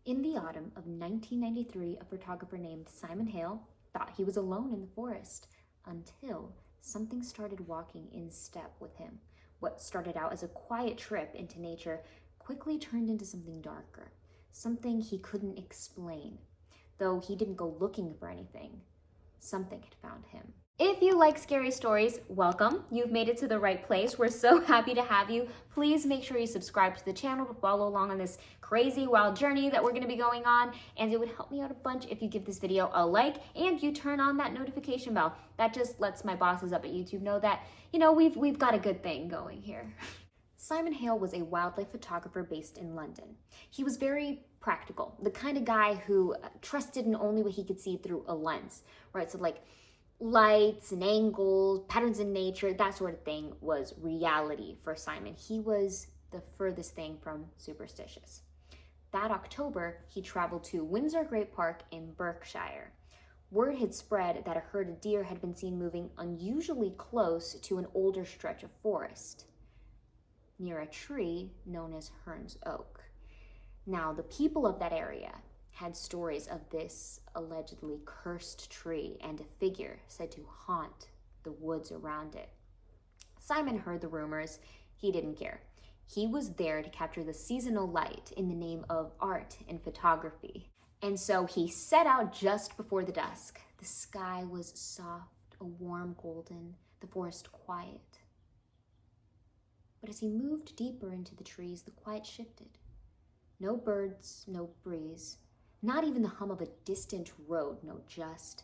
In the autumn of 1993, a photographer named Simon Hale thought he was alone in the forest until something started walking in step with him. What started out as a quiet trip into nature quickly turned into something darker, something he couldn't explain. Though he didn't go looking for anything, something had found him. If you like scary stories, welcome. You've made it to the right place. We're so happy to have you. Please make sure you subscribe to the channel to follow along on this crazy, wild journey that we're going to be going on. And it would help me out a bunch if you give this video a like and you turn on that notification bell. That just lets my bosses up at YouTube know that, we've got a good thing going here. Simon Hale was a wildlife photographer based in London. He was very practical, the kind of guy who trusted in only what he could see through a lens, right? So like lights and angles, patterns in nature, that sort of thing was reality for Simon. He was the furthest thing from superstitious. That October, he traveled to Windsor Great Park in Berkshire. Word had spread that a herd of deer had been seen moving unusually close to an older stretch of forest, near a tree known as Hearn's Oak. Now, the people of that area had stories of this allegedly cursed tree and a figure said to haunt the woods around it. Simon heard the rumors. He didn't care. He was there to capture the seasonal light in the name of art and photography. And so he set out just before the dusk. The sky was soft, a warm golden, the forest quiet. But as he moved deeper into the trees, the quiet shifted. No birds, no breeze, not even the hum of a distant road, no, just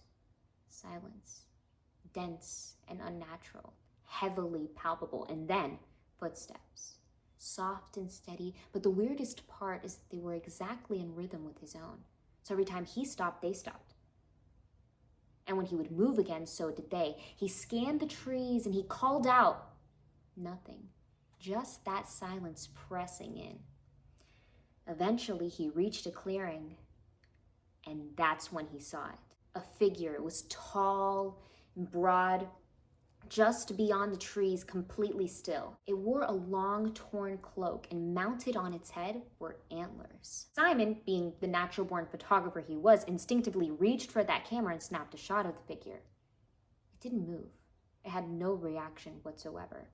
silence. Dense and unnatural, heavily palpable, and then footsteps. Soft and steady, but the weirdest part is that they were exactly in rhythm with his own. So every time he stopped, they stopped. And when he would move again, so did they. He scanned the trees and he called out. Nothing. Just that silence pressing in. Eventually, he reached a clearing, and that's when he saw it. A figure. It was tall and broad, just beyond the trees, completely still. It wore a long, torn cloak, and mounted on its head were antlers. Simon, being the natural-born photographer he was, instinctively reached for that camera and snapped a shot of the figure. It didn't move. It had no reaction whatsoever.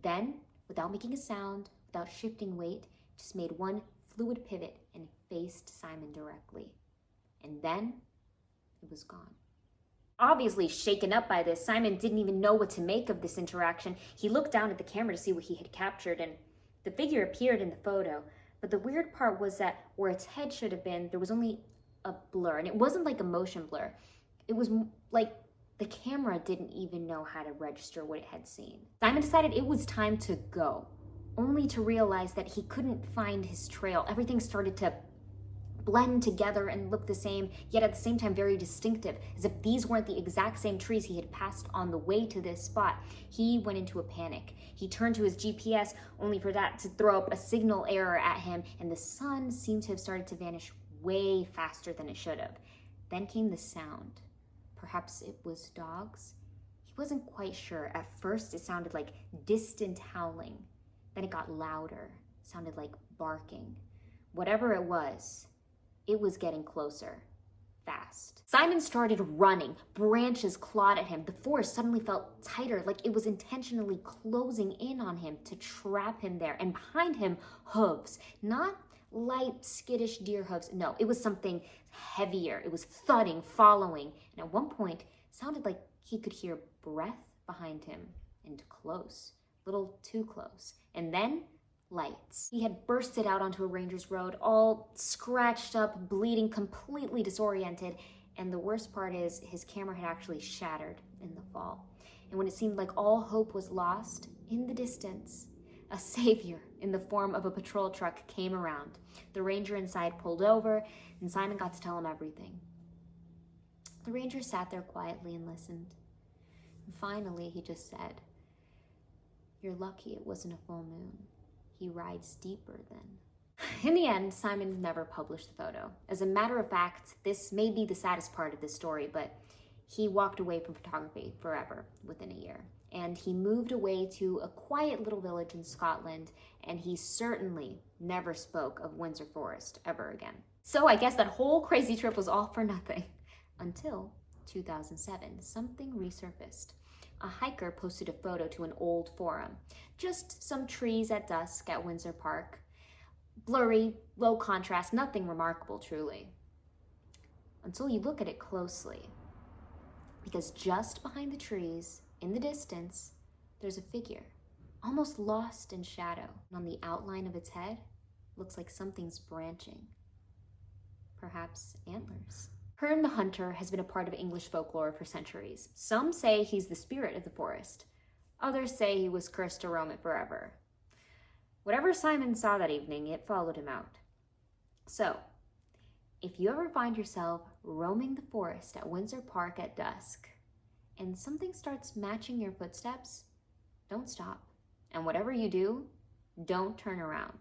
Then, without making a sound, without shifting weight, just made one fluid pivot and faced Simon directly. And then, it was gone. Obviously shaken up by this, Simon didn't even know what to make of this interaction. He looked down at the camera to see what he had captured, and the figure appeared in the photo. But the weird part was that where its head should have been, there was only a blur. And it wasn't like a motion blur. It was like the camera didn't even know how to register what it had seen. Simon decided it was time to go, only to realize that he couldn't find his trail. Everything started to blend together and look the same, yet at the same time very distinctive, as if these weren't the exact same trees he had passed on the way to this spot. He went into a panic. He turned to his GPS, only for that to throw up a signal error at him, and the sun seemed to have started to vanish way faster than it should have. Then came the sound. Perhaps it was dogs? He wasn't quite sure. At first, it sounded like distant howling. Then it got louder, sounded like barking. Whatever it was getting closer, fast. Simon started running. Branches clawed at him. The forest suddenly felt tighter, like it was intentionally closing in on him to trap him there. And behind him, hooves. Not light, skittish deer hooves. No, it was something heavier. It was thudding, following. And at one point, it sounded like he could hear breath behind him. And close. A little too close. And then lights. He had bursted out onto a ranger's road, all scratched up, bleeding, completely disoriented. And the worst part is his camera had actually shattered in the fall. And when it seemed like all hope was lost, in the distance, a savior in the form of a patrol truck came around. The ranger inside pulled over, and Simon got to tell him everything. The ranger sat there quietly and listened. And finally, he just said, "You're lucky it wasn't a full moon. He rides deeper then." In the end, Simon never published the photo. As a matter of fact, this may be the saddest part of this story, but he walked away from photography forever within a year. and he moved away to a quiet little village in Scotland, and he certainly never spoke of Windsor Forest ever again. So I guess that whole crazy trip was all for nothing. Until 2007, something resurfaced. A hiker posted a photo to an old forum. Just some trees at dusk at Windsor Park. Blurry, low contrast, nothing remarkable, truly. Until you look at it closely. Because just behind the trees, in the distance, there's a figure, almost lost in shadow. And on the outline of its head, looks like something's branching. Perhaps antlers. Herne the Hunter has been a part of English folklore for centuries. Some say he's the spirit of the forest. Others say he was cursed to roam it forever. Whatever Simon saw that evening, it followed him out. So, if you ever find yourself roaming the forest at Windsor Park at dusk, and something starts matching your footsteps, don't stop. And whatever you do, don't turn around.